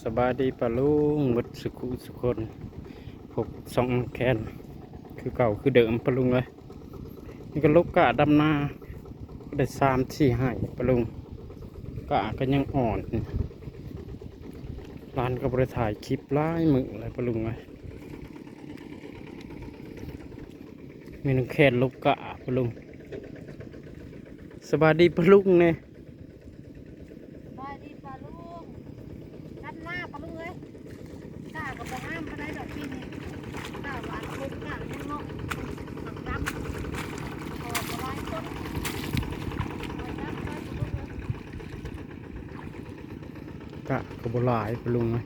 สบายดีปะลุงหมดสุขุสุคนพบสองแคนคือเก่าคือเดิมปะลุงเลยนี่ก็ลกกะดำนาได้3-4 ให้ปะลุงกะก็ยังอ่อนร้านก็บริถ่ายคลิปไล่มืออะไรปะลุงเลยมีน้องแคนลกกะปะลุงสบายดีปะลุงเนี่ยบายดีปลาลุงด้านหน้าปลาลุงเลยกล้ากับบ่งามปลาได้ดอกปีนี้กล้าหวานลุกกล้ายังงอกหนักดำพอสบายต้นกะก็บ่หลายปะลุงเลย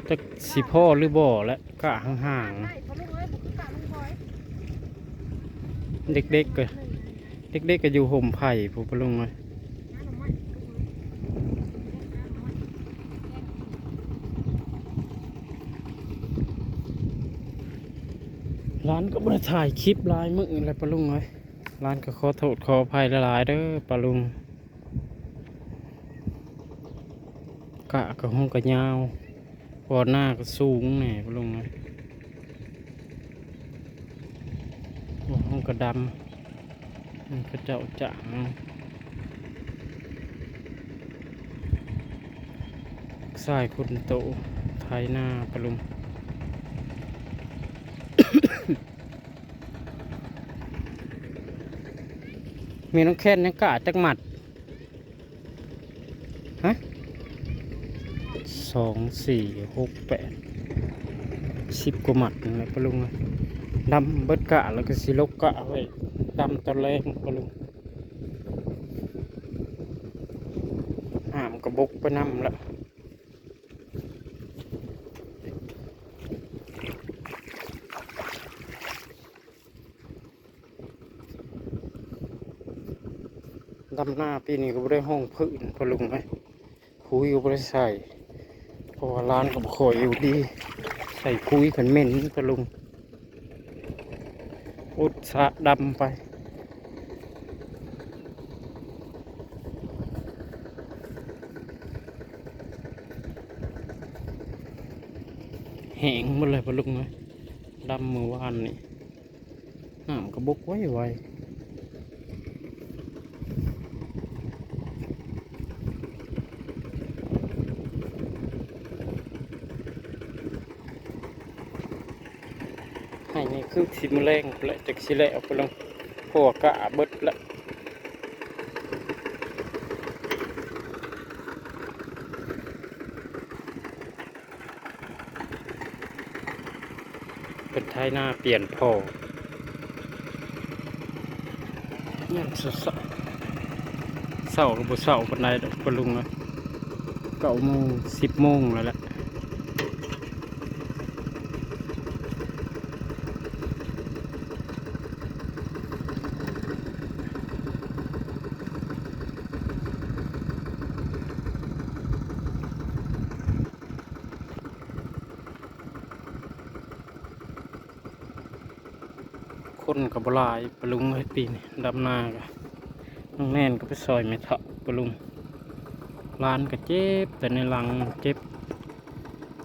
จักสิพ่อหรือบ่อและกะห่างได้ปลาลุงเลยบุกกล้าลุงบอยๆเด็กๆก็อยู่ห่มไผ่ผู้ปะลุงเลยร้านก็บริถ่ายคลิปลายมืออะไรปะลุงเลยร้านก็ขอโทษขออภัยหลายๆเด้อปะลุงกะก็ห้องก็ยาวพอหน้าก็สูงแหน่ปะลุงเลยห้องก็ดำมันก็เจ้าจ๋าสายคุณโตไทยหน้าปะลุง มีน้องแค่นยังกะจักหมัดฮะ2 4 6 8 10 กว่าหมัดนั่นแหละปะลุงอะดำเบิดกะแล้วก็สิลกกะไว้ดำตอนแรกปะลุงห้ามกระบกไปนำละดำหน้าปีนี้ก็ไม่ได้ห้องพื้นปะลุงไหมคุยก็ไม่ได้ใส่เพราะว่าร้านก็บ่ค่อยอยู่ดีใส่คุยขันเหม็นปะลุงอุดสะดำไปแห้งหมดเลยปะลุงไหมดำมือวานนี่น้ำก็บกไว้ไวให้นี่คือสิมแรงและจากสิแลเอาไปลงพวกกะเบิดละเป็นท้ายหน้าเปลี่ยนพอเนี่ยเศร้ากับบุเศร้าปันใดดอกปะลุงเลย9 โมง 10 โมงแล้วแหละคนกับบหลายปะลุงไอ้ปีนี่ดำนากะน้องแน่นก็ไปซอยไม่เถาะปะลุงร้านก็เจ็บแต่ในหลังเจ็บ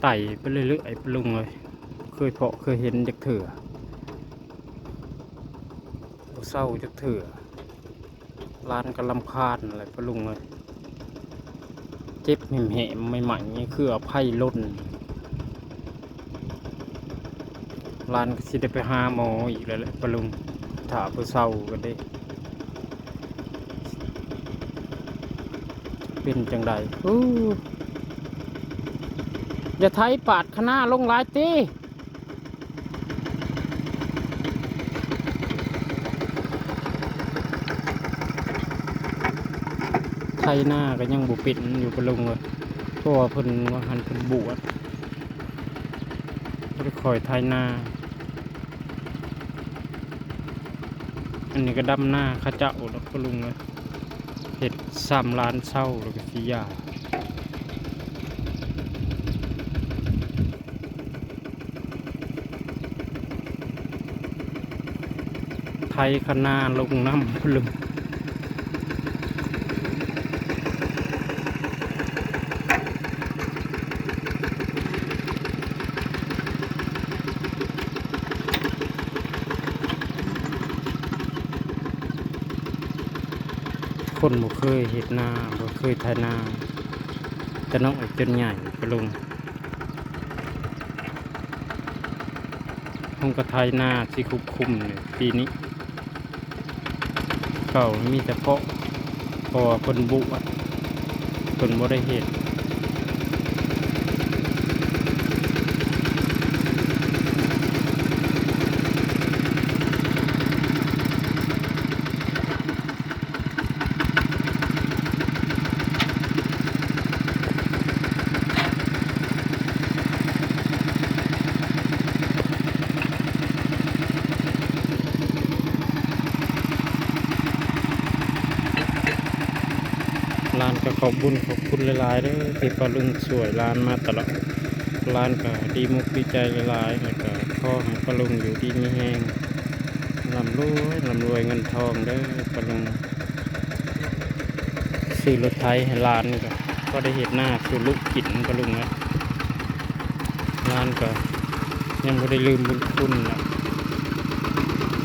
ไต่ไปเรื่อยๆปะลุงเลยเคยเพาะเคยเห็นจากเถื่อบ่เศร้าจากเถื่อร้านก็ลำคาญอะไรปะลุงเลยเจ็บแหมๆใหม่ๆนี่คือเอาไผ่ล้นร้านก็สิได้ไปหาหมออีกแล้วแหละปะลุงถ้าผู้เศร้าก็ได้เป็นจังใดอย่าไทยปาดขนาลงหลายตีไทยหน้าก็ยังบุปิดอยู่ปะลุงเลยเพราะว่าเพิ่นว่าหันเพิ่นบวชก็ได้คอยไทยหน้าอันนี้ก็ดำหน้าข้าเจ้าแล้วปะลุงเลยเห็ด3 ล้านเศร้าแล้วก็สิยาไทยขนาลงน้ำปะลุง คนบ่เคยเฮ็ดนาบ่เคยไถนาแต่น้อยจนใหญ่ปะลุงผมก็ไถนาสิคุ้มเนี่ยปีนี้เก่ามีแต่เพาะพอคนบุคนบ่ได้เฮ็ดร้านก็ขอบคุณหลายๆเด้อที่ปะลุงสวยร้านมาตลอดร้านก็ดีมุกดีใจหลายๆแล้วก็ขอให้ปะลุงอยู่ดีมีแฮงร่ำรวยเงินทองเด้อปะลุงซื้อรถไถให้ร้านก็ได้เห็นหน้าสู่ลูกกินปะลุงนะร้านก็ยังไม่ได้ลืมบุญคุณนะ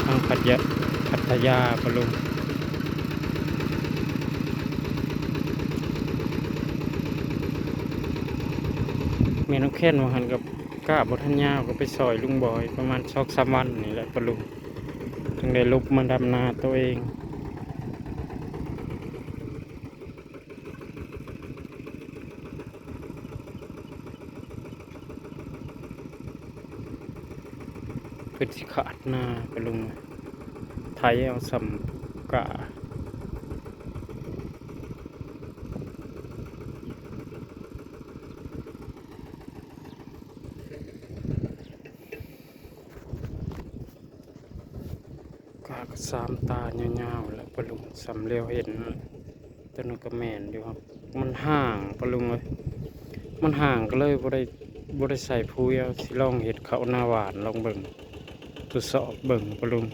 ทางพัทยาปะลุงแม่น้องแค้นว่าหันกับก้าบทัญญาก็ไปซอยลุงบอยประมาณ2-3 วันนี่แหละปะลุงจึงได้ลุกมาดำนาตัวเองเพื่อสิขาดหน้าปะลุงไทยเอาสำกะกะก็3 ตาเงาวๆแล้วปะลุงสำเร็วเห็นตัวนึงก็แม่นอยู่ครับมันห่างปะลุงเลยมันห่างก็เลยบ่ได้ใส่ปุ๋ยเอาสิลองเห็ดข้าวหน้าหวานลองเบิ่งทดสอบเบิ่งปะลุง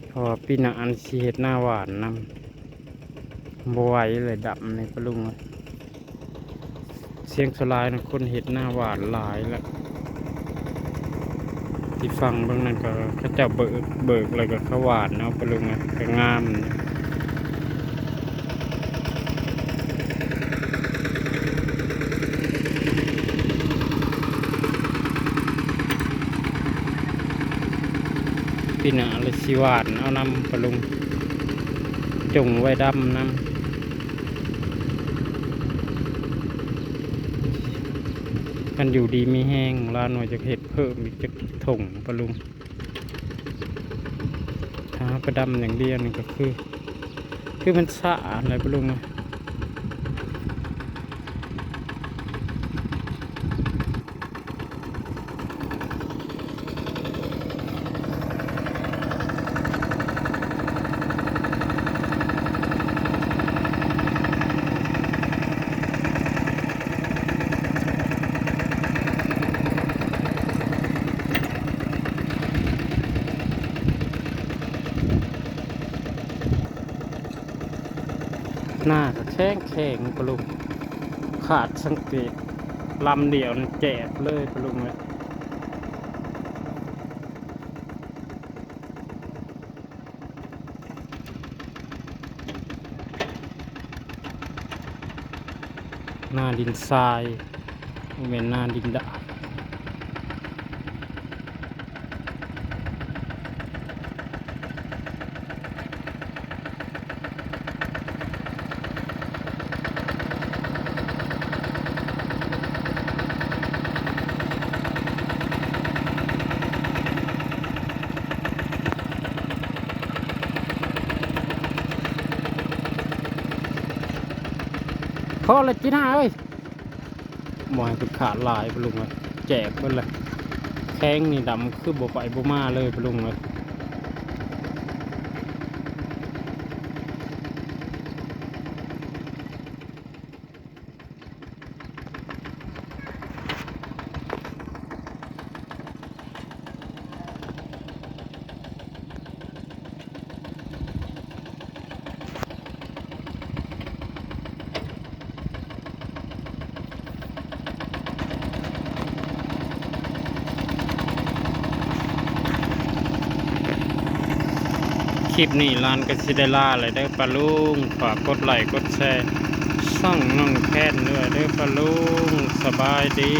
เพราะว่าปีหน้าอันสิเห็ดหน้าหวานนำบ่ไหวเลยดำในปะลุงเลยเสียงสลายนะคนเห็ดหน้าหวานหลายแล้วที่ฟังเบิ่งนั่นก็เขาเจ้าเบิกแล้วก็เขาหวานเนาะปะลุงก็งามปีหน้าเลยสิหวานเอานำปะลุงจงไว้ดำนำกันอยู่ดีมีแห้งลาหน่อยจะเห็ดเพิ่มอีกจะถงปะลุงถ้าไปดำอย่างเดียวนี่ก็คือมันสะอาดเลยปะลุงหน้าก็แข็งปะลุงขาดสังเกตลำเดียวนี่แจกเลยปะลุงเลยหน้าดินทรายเป็นหน้าดินดาบพอเลยจีน่าเอ้ยหมอยเป็นขาดลายปะลุงเลยแจกเบิ่เลยแข้งนี่ดำคือบ่ไปบ่มาเลยปะลุงเลย คลิปนี้ลานก็สิได้ลาเลยเด้อปะลุงฝากกดไลค์กดแชร์ช่องน้องแค้นด้วยเด้อปะลุงสบายดี